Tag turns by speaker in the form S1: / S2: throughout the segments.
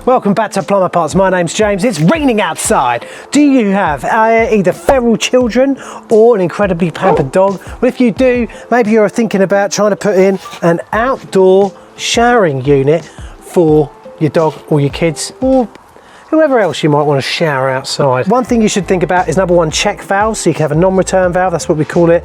S1: Welcome back to Plumber Parts. My name's James. It's raining outside. Do you have either feral children or an incredibly pampered dog? Well, if you do, maybe you're thinking about trying to put in an outdoor showering unit for your dog or your kids or whoever else you might want to shower outside. One thing you should think about is number one, check valves, so you can have a non-return valve, that's what we call it.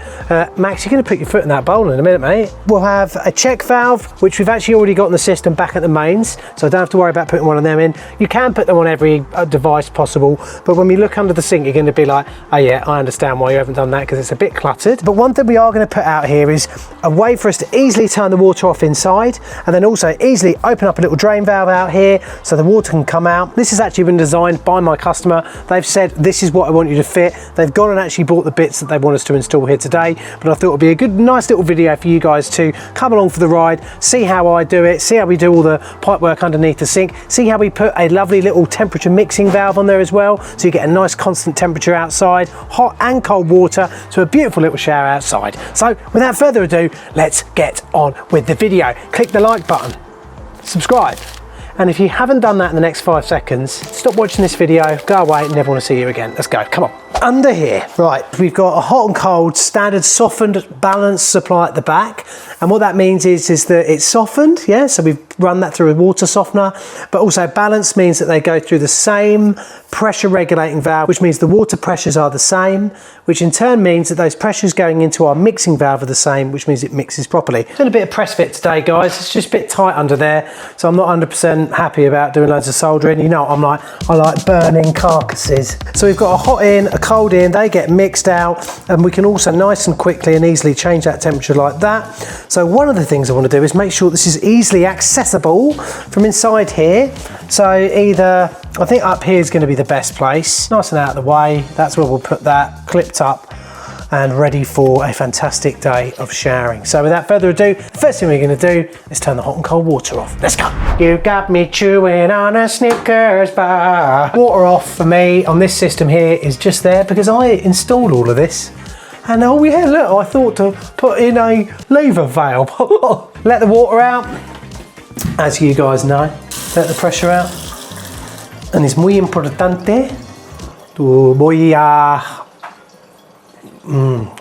S1: Max, you're going to put your foot in that bowl in a minute, mate. We'll have a check valve, which we've actually already got in the system back at the mains, so I don't have to worry about putting one of them in. You can put them on every device possible, but when we look under the sink, you're going to be like, oh yeah, I understand why you haven't done that, because it's a bit cluttered. But one thing we are going to put out here is a way for us to easily turn the water off inside, and then also easily open up a little drain valve out here, so the water can come out. This is actually been designed by my customer. They've said this is what I want you to fit. They've gone and actually bought the bits that they want us to install here today, but I thought it would be a good, nice little video for you guys to come along for the ride, see how I do it, see how we do all the pipe work underneath the sink, see how we put a lovely little temperature mixing valve on there as well, so you get a nice constant temperature outside, hot and cold water, to a beautiful little shower outside. So without further ado, let's get on with the video. Click the like button, subscribe, and if you haven't done that in the next 5 seconds, stop watching this video, go away, and never want to see you again. Let's go, come on. Under here, right, we've got a hot and cold standard softened balanced supply at the back, and what that means is that it's softened, yeah, so we've run that through a water softener, but also balanced means that they go through the same pressure regulating valve, which means the water pressures are the same, which in turn means that those pressures going into our mixing valve are the same, which means it mixes properly. Doing a bit of press fit today, guys. It's just a bit tight under there, so I'm not 100% happy about doing loads of soldering. You know, I like burning carcasses. So we've got a hot in, a cold in, they get mixed out, and we can also nice and quickly and easily change that temperature like that. So one of the things I want to do is make sure this is easily accessible from inside here. So either, I think up here is going to be the best place, nice and out of the way. That's where we'll put that clipped up and ready for a fantastic day of showering. So without further ado, the first thing we're going to do is turn the hot and cold water off. Let's go. You got me chewing on a Snickers bar. Water off for me on this system here is just there because I installed all of this. And oh yeah, look, I thought to put in a lever valve. Let the water out, as you guys know. Let the pressure out. And es muy importante.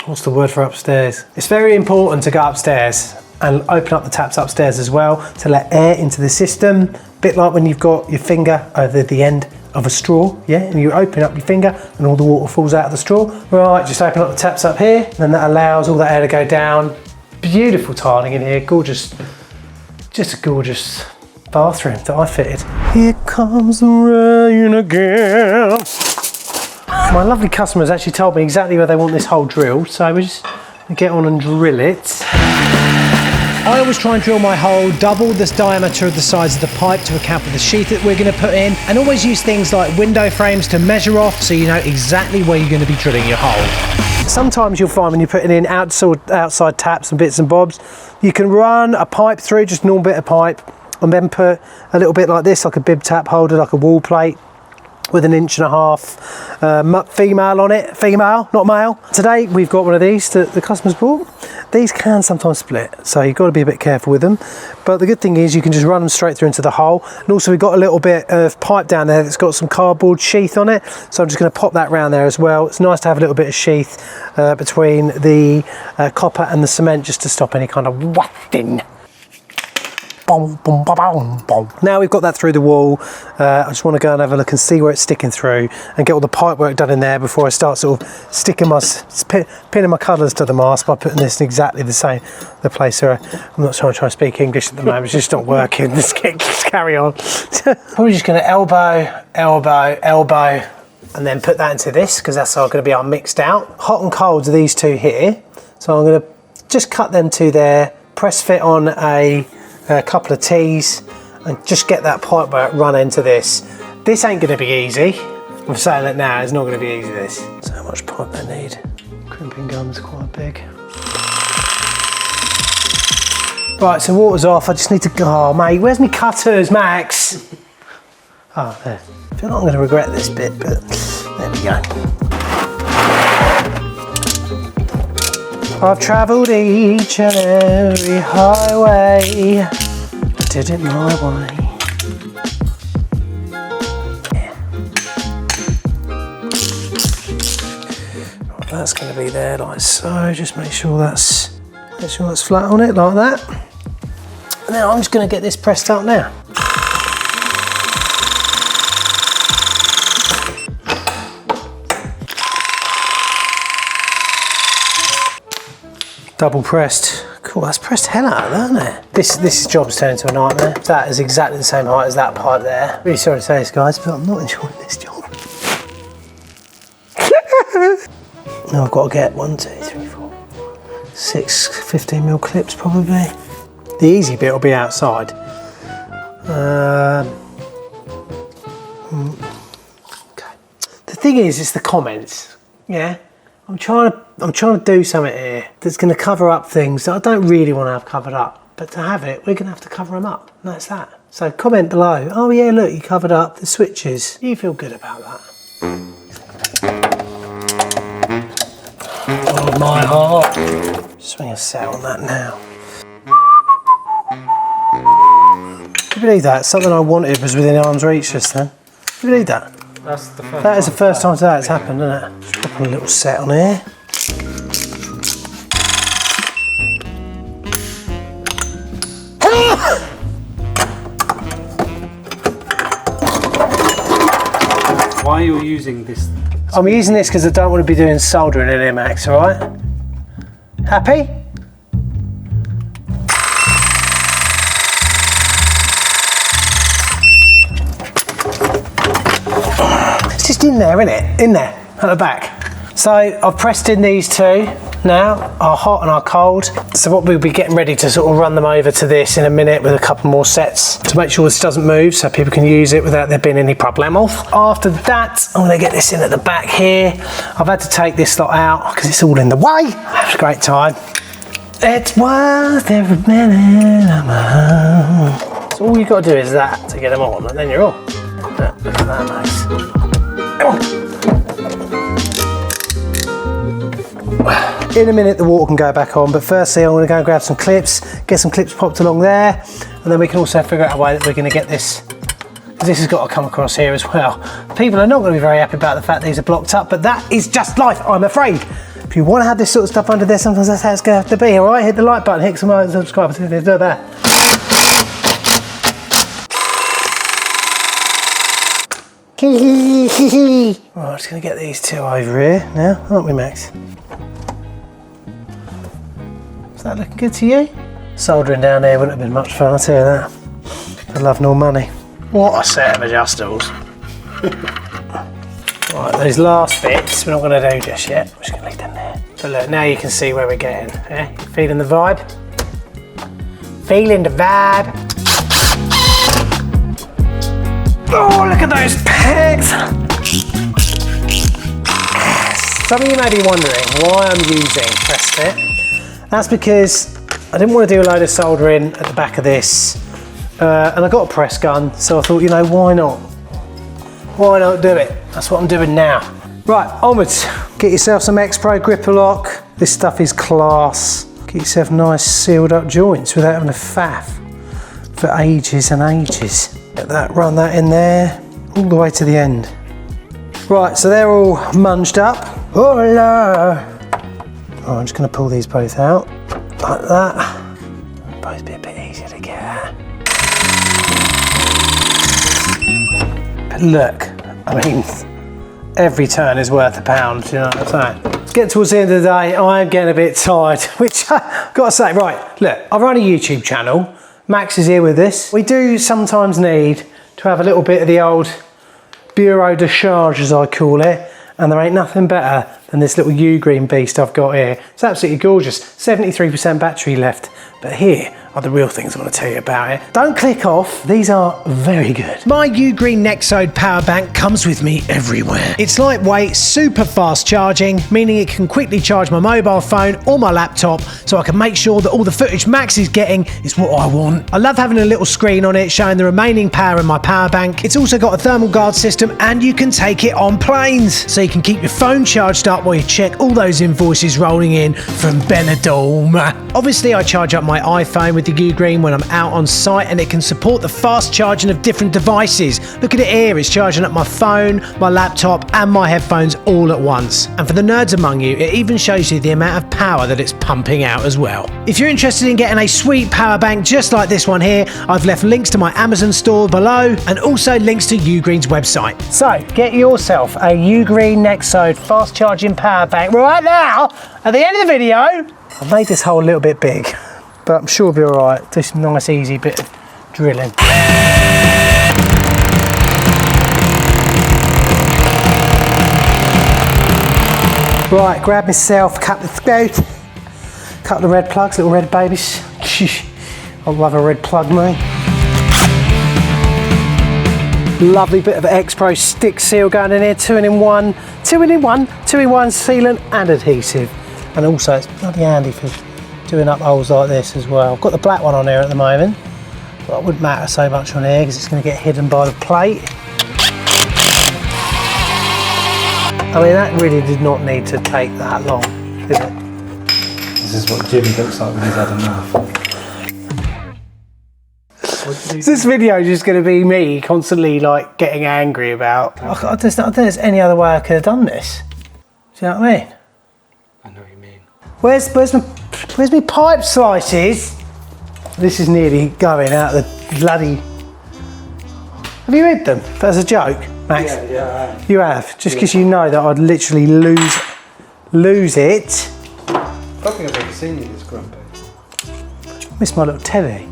S1: What's the word for upstairs? It's very important to go upstairs and open up the taps upstairs as well to let air into the system. Bit like when you've got your finger over the end of a straw, yeah, and you open up your finger and all the water falls out of the straw. Right, just open up the taps up here, and then that allows all that air to go down. Beautiful tiling in here, gorgeous, just a gorgeous bathroom that I fitted. Here comes the rain again. My lovely customer has actually told me exactly where they want this hole drilled, so we just get on and drill it. I always try and drill my hole double the diameter of the size of the pipe to account for the sheath that we're going to put in, and always use things like window frames to measure off so you know exactly where you're going to be drilling your hole. Sometimes you'll find when you're putting in outside taps and bits and bobs, you can run a pipe through, just a normal bit of pipe, and then put a little bit like this, like a bib tap holder, like a wall plate, with an 1.5 inch female on it. Female, not male. Today we've got one of these that the customer's bought. These can sometimes split, so you've got to be a bit careful with them. But the good thing is you can just run them straight through into the hole. And also we've got a little bit of pipe down there that's got some cardboard sheath on it. So I'm just going to pop that round there as well. It's nice to have a little bit of sheath between the copper and the cement, just to stop any kind of wafting. Now we've got that through the wall, I just want to go and have a look and see where it's sticking through and get all the pipe work done in there before I start sort of sticking pinning my colours to the mast by putting this in exactly the place where I'm not trying to speak English at the moment, it's just not working. Let's carry on. We're just going to elbow, and then put that into this, because that's all going to be our mixed out. Hot and cold are these two here, so I'm going to just cut them to there, press fit on a couple of T's, and just get that pipe work run into this. This ain't going to be easy. I'm saying it now, it's not going to be easy, this. So how much pipe I need. Crimping gun's quite big. Right, so water's off. I just need to go. Oh, mate, where's my cutters, Max? Oh, there. I feel like I'm going to regret this bit, but there we go. I've travelled each and every highway, I did it my way. That's going to be there like so. Just make sure that's flat on it like that. Now I'm just going to get this pressed up now. Double pressed. Cool, that's pressed hell out of that, isn't it? This job's turned into a nightmare. That is exactly the same height as that pipe there. Really sorry to say this, guys, but I'm not enjoying this job. Now I've got to get 1, 2, 3, 4, 6 15mm clips probably. The easy bit will be outside. Okay. The thing is, it's the comments. Yeah. I'm trying to do something here that's going to cover up things that I don't really want to have covered up. But to have it, we're going to have to cover them up. And that's that. So comment below. Oh yeah, look, you covered up the switches. You feel good about that? Oh my heart. Swing a set on that now. Can you believe that? Something I wanted was within arm's reach just then. Can you believe that? That is the first time today it's happened, isn't it? Just pop a little set on here.
S2: Why are you using this?
S1: I'm using this because I don't want to be doing soldering in here, Max, alright? Happy? It's just in there, isn't it? In there, at the back. So I've pressed in these two now, our hot and our cold. So what we'll be getting ready to sort of run them over to this in a minute with a couple more sets to make sure this doesn't move so people can use it without there being any problemo. After that, I'm gonna get this in at the back here. I've had to take this lot out because it's all in the way. Have a great time. It's worth every minute of my own. So all you've got to do is that to get them on and then you're on. Look at that, Max. In a minute the water can go back on, but firstly I'm going to go and grab some clips, get some clips popped along there, and then we can also figure out a way that we're going to get this, because this has got to come across here as well. People are not going to be very happy about the fact these are blocked up, but that is just life, I'm afraid. If you want to have this sort of stuff under there, sometimes that's how it's going to have to be, alright? Hit the like button, hit some like and subscribe, do that. Right, I'm just going to get these two over here now, aren't we, Max? Is that looking good to you? Soldering down here wouldn't have been much fun, I'll tell you that. I love no money. What a set of adjustables. Right, those last bits we're not going to do just yet. We're just going to leave them there. But look, now you can see where we're getting. Yeah? You feeling the vibe? Feeling the vibe? Oh, look at those pegs! Some of you may be wondering why I'm using press fit. That's because I didn't want to do a load of soldering at the back of this, and I got a press gun, so I thought, you know, why not? Why not do it? That's what I'm doing now. Right, onwards. Get yourself some X-Pro gripper lock. This stuff is class. Get yourself nice sealed up joints without having to faff for ages and ages. Get that, run that in there, all the way to the end. Right, so they're all munged up. Oh, no. Oh, I'm just going to pull these both out, like that. Both be a bit easier to get at. But look, I mean, every turn is worth a pound, you know what I'm saying? It's getting towards the end of the day, I'm getting a bit tired, which I've got to say, right, look, I run a YouTube channel. Max is here with us. We do sometimes need to have a little bit of the old bureau de charge, as I call it, and there ain't nothing better than this little U-green beast I've got here. It's absolutely gorgeous, 73% battery left, but here are the real things I want to tell you about it. Don't click off, these are very good. My U-green Nexode power bank comes with me everywhere. It's lightweight, super fast charging, meaning it can quickly charge my mobile phone or my laptop, so I can make sure that all the footage Max is getting is what I want. I love having a little screen on it showing the remaining power in my power bank. It's also got a thermal guard system and you can take it on planes, so you can keep your phone charged up while you check all those invoices rolling in from Benidorm. Obviously I charge up my iPhone with the U-green when I'm out on site, and it can support the fast charging of different devices. Look at it here, it's charging up my phone, my laptop and my headphones all at once. And for the nerds among you, it even shows you the amount of power that it's pumping out as well. If you're interested in getting a sweet power bank just like this one here, I've left links to my Amazon store below and also links to Ugreen's website. So get yourself a Ugreen Nexode fast charging power bank right now. At the end of the video, I've made this hole a little bit big, but I'm sure it'll be all right. Do some nice easy bit of drilling. Right, grab myself a couple of red plugs, little red babies. I love a red plug, mate. Lovely bit of X-Pro stick seal going in here, two in one sealant and adhesive. And also it's bloody handy for doing up holes like this as well. I've got the black one on here at the moment, but it wouldn't matter so much on here because it's going to get hidden by the plate. I mean, that really did not need to take that long, did it?
S2: This is what Jimmy looks like when he's had enough.
S1: Is this video just going to be me constantly like getting angry about? I don't think there's any other way I could have done this. Do you know what I mean?
S2: I know what you mean.
S1: Where's my pipe slices? This is nearly going out the bloody. Have you read them? That's a joke, Max.
S2: Yeah.
S1: You have, just because you know that I'd literally lose it.
S2: I don't think I've ever seen you this grumpy.
S1: Miss my little Teddy.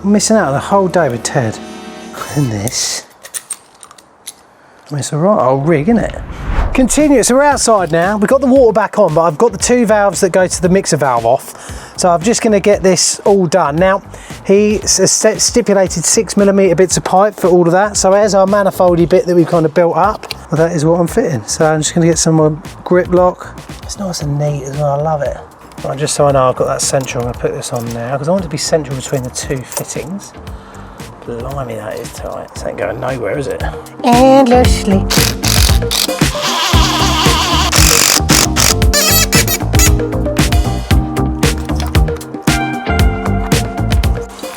S1: I'm missing out on a whole day with Ted. And this. I mean, it's a right old rig, isn't it? Continue, so we're outside now. We've got the water back on, but I've got the two valves that go to the mixer valve off. So I'm just gonna get this all done. Now, he stipulated 6mm bits of pipe for all of that. So there's our manifoldy bit that we've kind of built up. Well, that is what I'm fitting. So I'm just gonna get some more grip lock. It's nice and neat as well, I love it. Right, just so I know I've got that central, I'm gonna put this on now because I want it to be central between the two fittings. Blimey, that is tight. This ain't going nowhere, is it? Endlessly.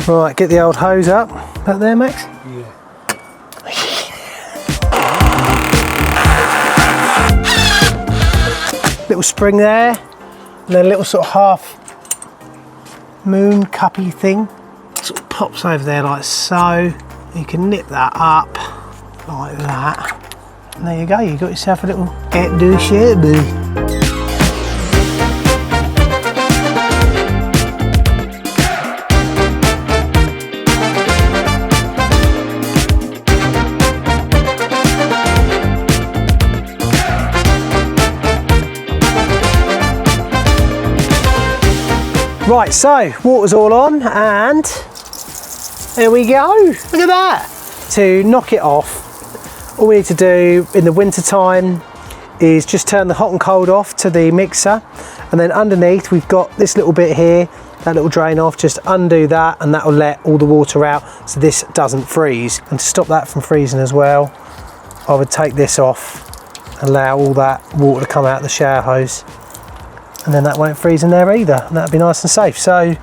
S1: Right, get the old hose up. Back there, Max?
S2: Yeah.
S1: Little spring there, and then a little sort of half moon cuppy thing. Sort of pops over there like so. You can nip that up like that. And there you go, you got yourself a little outdoor shirt, boo. Right, so water's all on and there we go. Look at that. To knock it off, all we need to do in the winter time is just turn the hot and cold off to the mixer, and then underneath we've got this little bit here, that little drain off. Just undo that and that will let all the water out so this doesn't freeze. And to stop that from freezing as well, I would take this off, allow all that water to come out of the shower hose, and then that won't freeze in there either, and that'll be nice and safe. So,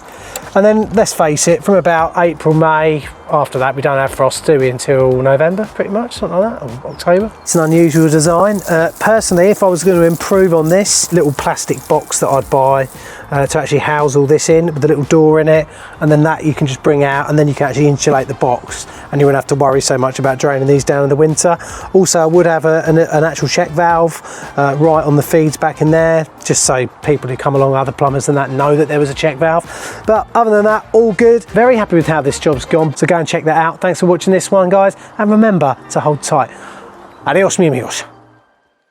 S1: and then let's face it, from about April, May, after that we don't have frost, do we, until November pretty much, something like that, or October. It's an unusual design. Personally, if I was going to improve on this little plastic box that I'd buy to actually house all this in, with a little door in it, and then that you can just bring out, and then you can actually insulate the box, and you wouldn't have to worry so much about draining these down in the winter. Also, I would have an actual check valve right on the feeds back in there, just so people who come along, other plumbers than that, know that there was a check valve. But other than that, all good. Very happy with how this job's gone, so go and check that out. Thanks for watching this one, guys, and remember to hold tight. Adios, mi amigos.